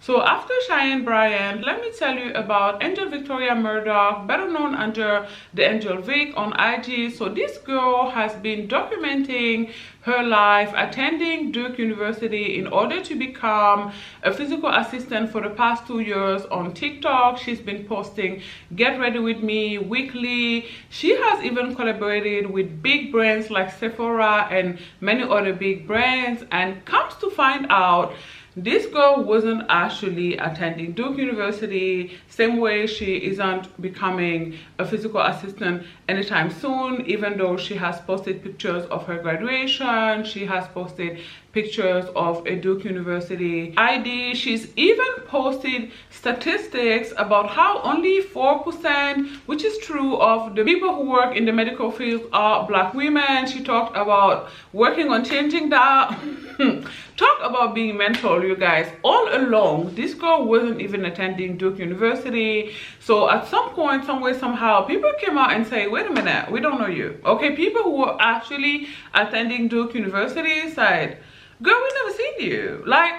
So after Cheyenne Bryant, let me tell you about Angel Victoria Murdock, better known under the Angel Vic on IG. So this girl has been documenting her life attending Duke University in order to become a physical assistant for the past 2 years on TikTok. She's been posting Get Ready With Me weekly. She has even collaborated with big brands like Sephora and many other big brands, and comes to find out this girl wasn't actually attending Duke University, same way she isn't becoming a physical assistant anytime soon, even though she has posted pictures of her graduation. She has posted pictures of a Duke University ID. She's even posted statistics about how only 4%, which is true, of the people who work in the medical field are Black women. She talked about working on changing that. Talk about being mental, you guys. All along, this girl wasn't even attending Duke University. So at some point, some way, somehow, people came out and say, wait a minute, we don't know you. Okay, people who were actually attending Duke University said, girl, we never seen you. Like,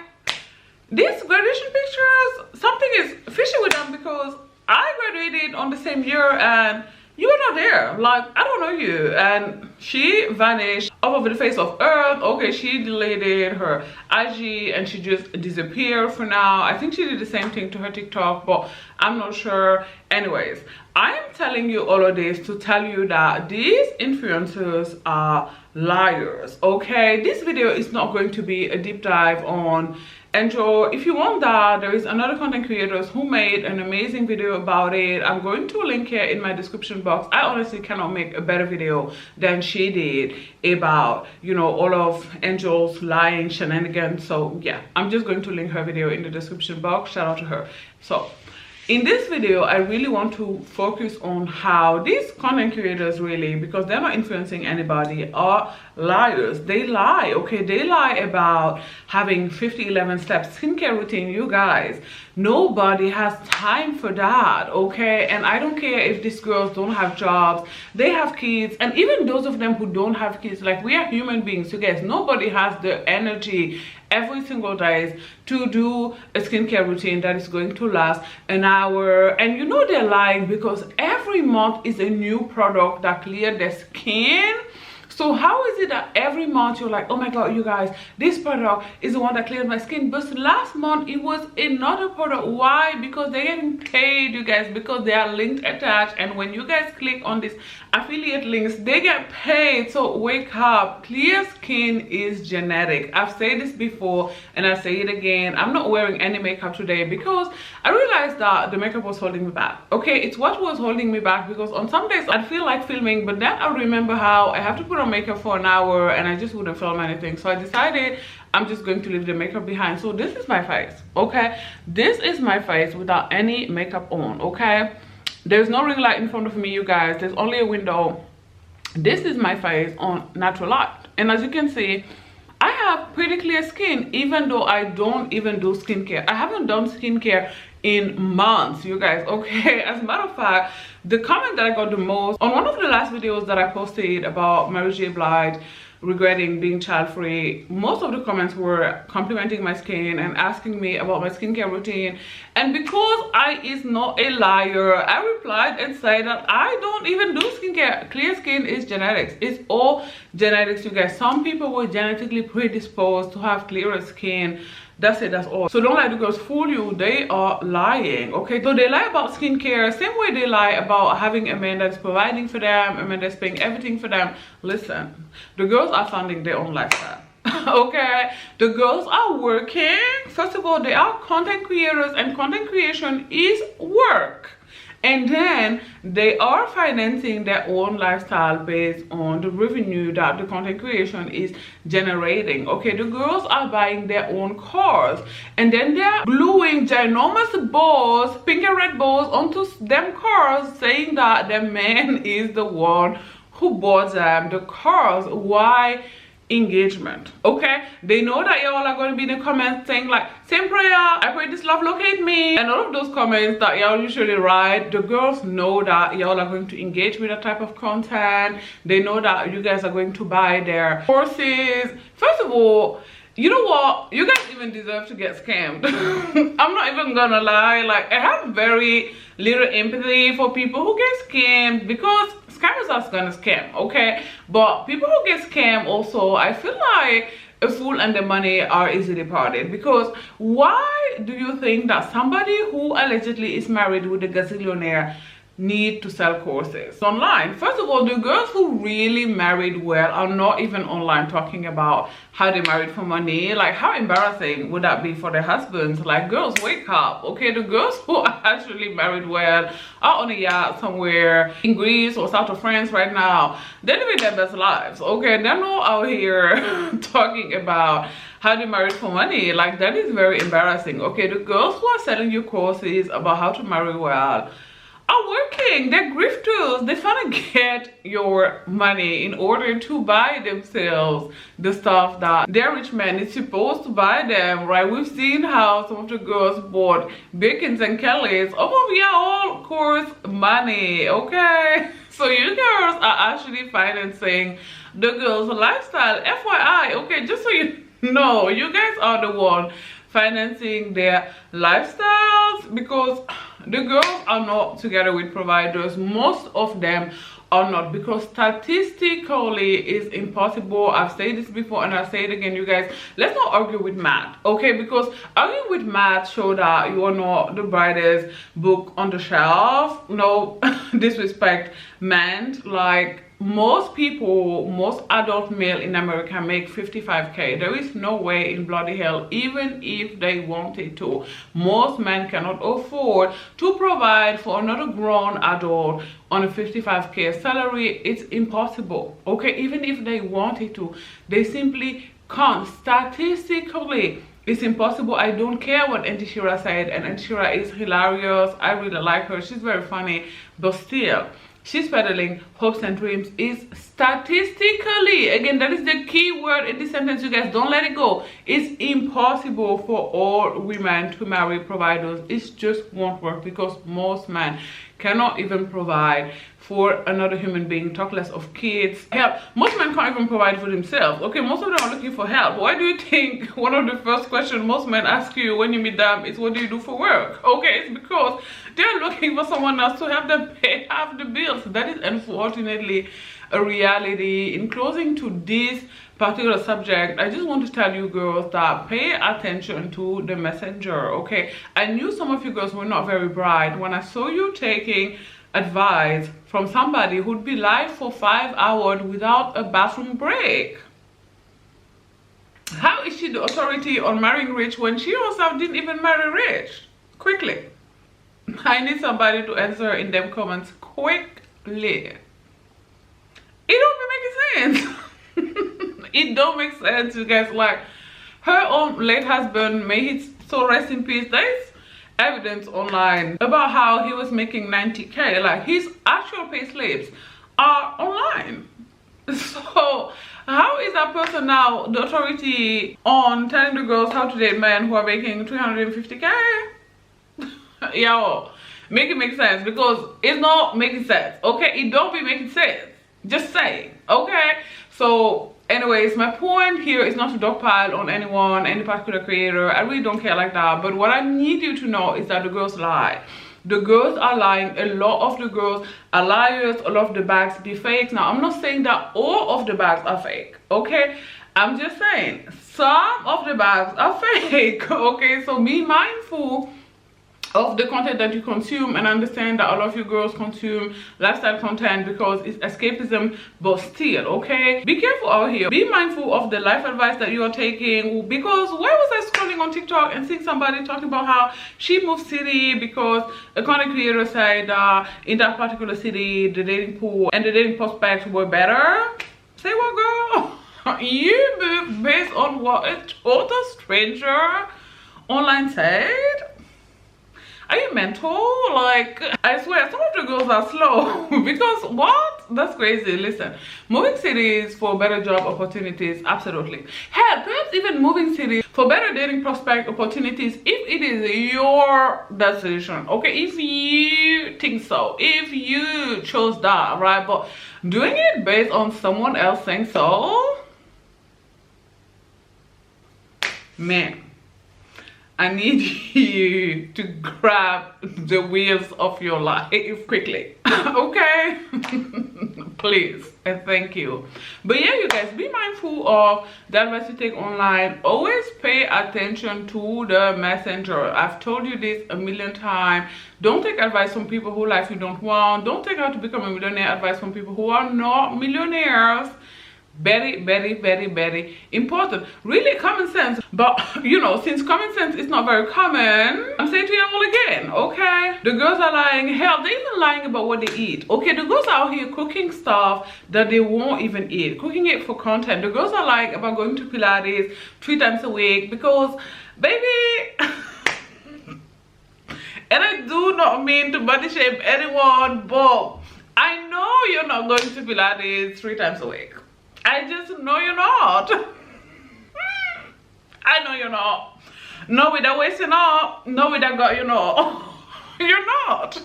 these graduation pictures, something is fishy with them, because I graduated on the same year and you were not there. Like, I don't know you. And she vanished off of the face of earth. Okay, she deleted her IG and she just disappeared for now. I think she did the same thing to her TikTok, but I'm not sure. Anyways, I am telling you all of this to tell you that these influencers are liars. Okay, this video is not going to be a deep dive on Angel. If you want that, there is another content creators who made an amazing video about it. I'm going to link here in my description box. I honestly cannot make a better video than she did about, you know, all of Angel's lying shenanigans. So yeah, I'm just going to link her video in the description box. Shout out to her. So in this video, I really want to focus on how these content creators, really, because they're not influencing anybody, are liars. They lie, okay? They lie about having 50-11 step skincare routine. You guys, nobody has time for that, okay? And I don't care if these girls don't have jobs, they have kids, and even those of them who don't have kids, like, we are human beings, you guys. Nobody has the energy every single day to do a skincare routine that is going to last an hour. And you know they're lying, because every month is a new product that clears their skin. So how is it that every month you're like, oh my god, you guys, this product is the one that cleared my skin, but last month it was another product? Why? Because they're getting paid, you guys, because they are linked attached, and when you guys click on these affiliate links, they get paid. So wake up. Clear skin is genetic. I've said this before and I say it again. I'm not wearing any makeup today because I realized that the makeup was holding me back. Okay, it's what was holding me back, because on some days I'd feel like filming, but then I remember how I have to put on makeup for an hour and I just wouldn't film anything. So I decided I'm just going to leave the makeup behind. So this is my face, okay? This is my face without any makeup on, okay? There's no ring light in front of me, you guys. There's only a window. This is my face on natural light, and as you can see, I have pretty clear skin, even though I don't even do skincare. I haven't done skincare in months, you guys, okay? As a matter of fact, the comment that I got the most on one of the last videos that I posted about Mary J. Blige regretting being child-free, most of the comments were complimenting my skin and asking me about my skincare routine. And because I is not a liar, I replied and said that I don't even do skincare. Clear skin is genetics. It's all genetics, you guys. Some people were genetically predisposed to have clearer skin. That's it, that's all. So don't let the girls fool you. They are lying, okay? So they lie about skincare, same way they lie about having a man that's providing for them, a man that's paying everything for them. Listen, the girls are funding their own lifestyle. Okay, the girls are working. First of all, they are content creators, and content creation is work. And then they are financing their own lifestyle based on the revenue that the content creation is generating. Okay, the girls are buying their own cars, and then they're gluing ginormous balls, pink and red balls, onto them cars, saying that the man is the one who bought them the cars. Why? Engagement. Okay, they know that y'all are going to be in the comments saying like, same prayer, I pray this love locate me, and all of those comments that y'all usually write. The girls know that y'all are going to engage with that type of content. They know that you guys are going to buy their courses. First of all, You know what? You guys even deserve to get scammed. I'm not even gonna lie. Like, I have very little empathy for people who get scammed because scammers are gonna scam, okay? But people who get scammed also, I feel like a fool and the money are easily parted. Because why do you think that somebody who allegedly is married with a gazillionaire need to sell courses online? First of all, the girls who really married well are not even online talking about how they married for money. Like, how embarrassing would that be for their husbands? Like, girls, wake up, okay? The girls who are actually married well are on a yacht somewhere in Greece or south of France right now. They're living their best lives, okay? They're not out here talking about how they married for money. Like, that is very embarrassing, okay? The girls who are selling you courses about how to marry well are working. They're grifters. They're trying to get your money in order to buy themselves the stuff that their rich man is supposed to buy them, right? We've seen how some of the girls bought Birkins and Kellys off of your all course money, okay? So you girls are actually financing the girls' lifestyle, FYI, okay? Just so you know, you guys are the one financing their lifestyles, because the girls are not together with providers. Most of them are not, because statistically it's impossible. I've said this before and I'll say it again, you guys. Let's not argue with math, okay? Because arguing with math show that you are not the brightest book on the shelf. No disrespect meant. Like, most people, most adult male in America make 55K. There is no way in bloody hell, even if they wanted to, most men cannot afford to provide for another grown adult on a 55K salary. It's impossible, okay? Even if they wanted to, they simply can't. Statistically, it's impossible. I don't care what Auntie Shira said, and Auntie Shira is hilarious. I really like her. She's very funny, but still, she's peddling hopes and dreams is statistically, again, that is the key word in this sentence, you guys, don't let it go. It's impossible for all women to marry providers. It just won't work, because most men cannot even provide for another human being, talk less of kids. Help. Most men can't even provide for themselves, okay? Most of them are looking for help. Why do you think one of the first questions most men ask you when you meet them is, what do you do for work? Okay, it's because they're looking for someone else to help them pay half the bills. That is unfortunately a reality. In closing to this particular subject, I just want to tell you girls that pay attention to the messenger, okay? I knew some of you girls were not very bright when I saw you taking advice from somebody who'd be live for 5 hours without a bathroom break. How is she the authority on marrying rich when she herself didn't even marry rich? Quickly, I need somebody to answer in them comments quickly. It don't be making sense. It don't make sense, you guys. Like, her own late husband, may he so rest in peace, there's evidence online about how he was making 90K. Like, his actual pay slips are online. So how is that person now the authority on telling the girls how to date men who are making 350K? Yo, make it make sense, because it's not making sense, okay? It don't be making sense, just saying, okay? So anyways, my point here is not to dogpile on anyone, any particular creator. I really don't care like that. But what I need you to know is that the girls lie. The girls are lying. A lot of the girls are liars. A lot of the bags be fakes. Now, I'm not saying that all of the bags are fake, okay? I'm just saying some of the bags are fake, okay? So be mindful of the content that you consume, and understand that a lot of you girls consume lifestyle content because it's escapism, but still, okay? Be careful out here. Be mindful of the life advice that you are taking, because why was I scrolling on TikTok and seeing somebody talking about how she moved city because a content creator said in that particular city the dating pool and the dating prospects were better? Say what, girl? You moved based on what a total stranger online said? Are you mental? Like, I swear, some of the girls are slow. Because what? That's crazy. Listen, moving cities for better job opportunities, absolutely. Hell, perhaps even moving cities for better dating prospect opportunities, if it is your decision, okay? If you think so, if you chose that, right? But doing it based on someone else saying so, man, I need you to grab the wheels of your life quickly. Okay? Please and thank you. But yeah, you guys, be mindful of the advice you take online. Always pay attention to the messenger. I've told you this a million times. Don't take advice from people whose life you don't want. Don't take how to become a millionaire advice from people who are not millionaires. Very, very, very, very important. Really common sense. But you know, since common sense is not very common, I'm saying to you all again, okay? The girls are lying. Hell, they're even lying about what they eat. Okay, the girls are out here cooking stuff that they won't even eat, cooking it for content. The girls are lying about going to Pilates 3 times a week because, baby, and I do not mean to body shame anyone, but I know you're not going to Pilates 3 times a week. I just know you're not. I know you're not. No, without wasting up. No, without God, you know. You're not.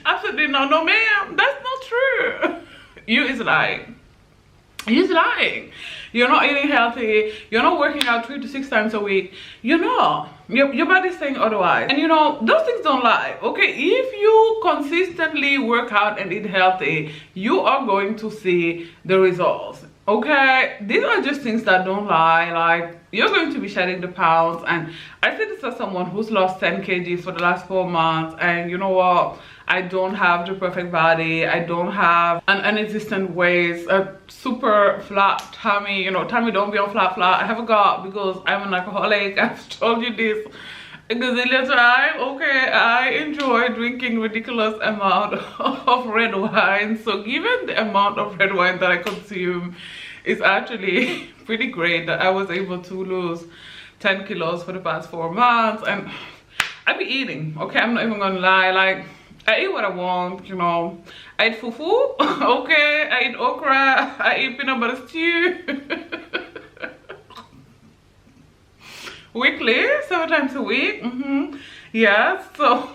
Absolutely not. No, ma'am. That's not true. You is lying. He's lying. You're not eating healthy. You're not working out 3 to 6 times a week. You're not. Your body's saying otherwise. And you know, those things don't lie. Okay, if you consistently work out and eat healthy, you are going to see the results. Okay, these are just things that don't lie. Like, you're going to be shedding the pounds. And I say this as someone who's lost 10 kg for the last 4 months. And you know what? I don't have the perfect body. I don't have an inexistent waist, a super flat tummy. You know, tummy don't be on flat. I have a gut because I'm an alcoholic. I've told you this a gazillion times. Okay, I enjoy drinking ridiculous amount of red wine. So given the amount of red wine that I consume, it's actually pretty great that I was able to lose 10 kilos for the past 4 months. And I be eating. Okay, I'm not even gonna lie. Like, I eat what I want, you know. I eat fufu, okay. I eat okra. I eat peanut butter stew. Weekly, 7 times a week. Yeah, so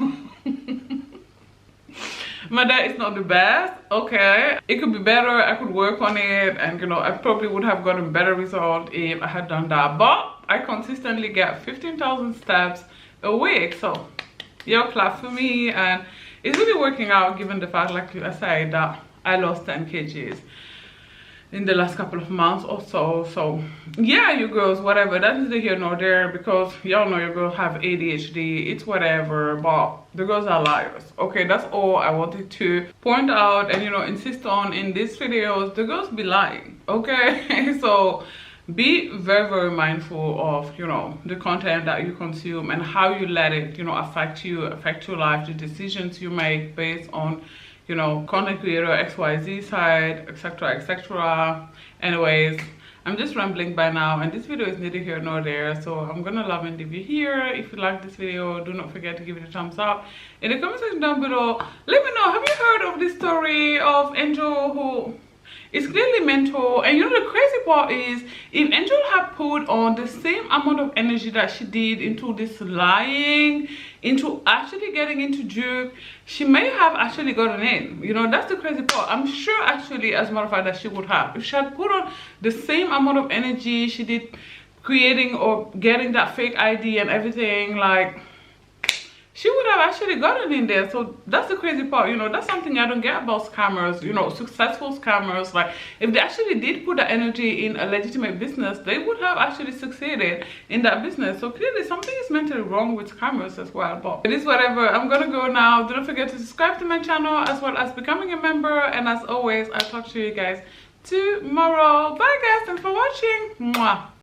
my diet is not the best, okay. It could be better. I could work on it, and you know, I probably would have gotten better result if I had done that. But I consistently get 15,000 steps a week, so yo, clap for me. And it's really working out, given the fact, like I said, that I lost 10 kgs in the last couple of months or so. So yeah, you girls, whatever, that's neither here nor there, because y'all know your girls have ADHD. It's whatever, but the girls are liars. Okay, that's all I wanted to point out and, you know, insist on in these videos. The girls be lying, okay? So be very, very mindful of, you know, the content that you consume and how you let it, you know, affect you, affect your life, the decisions you make based on, you know, content creator XYZ side, etc, etc. Anyways, I'm just rambling by now, and this video is neither here nor there, so I'm gonna love and leave you here. If you like this video, do not forget to give it a thumbs up. In the comment section down below, let me know, have you heard of this story of Angel who is clearly mental? And you know, the crazy part is, if Angel had put on the same amount of energy that she did into this lying, into actually getting into juke, she may have actually gotten in. You know, that's the crazy part. I'm sure actually, as a matter of fact, that she would have, if she had put on the same amount of energy she did creating or getting that fake ID and everything, like, she would have actually gotten in there. So that's the crazy part. You know, that's something I don't get about scammers, you know, successful scammers. Like, if they actually did put that energy in a legitimate business, they would have actually succeeded in that business. So clearly something is mentally wrong with scammers as well. But it is whatever. I'm gonna go now. Don't forget to subscribe to my channel, as well as becoming a member. And as always, I'll talk to you guys tomorrow. Bye guys, thanks for watching. Mwah.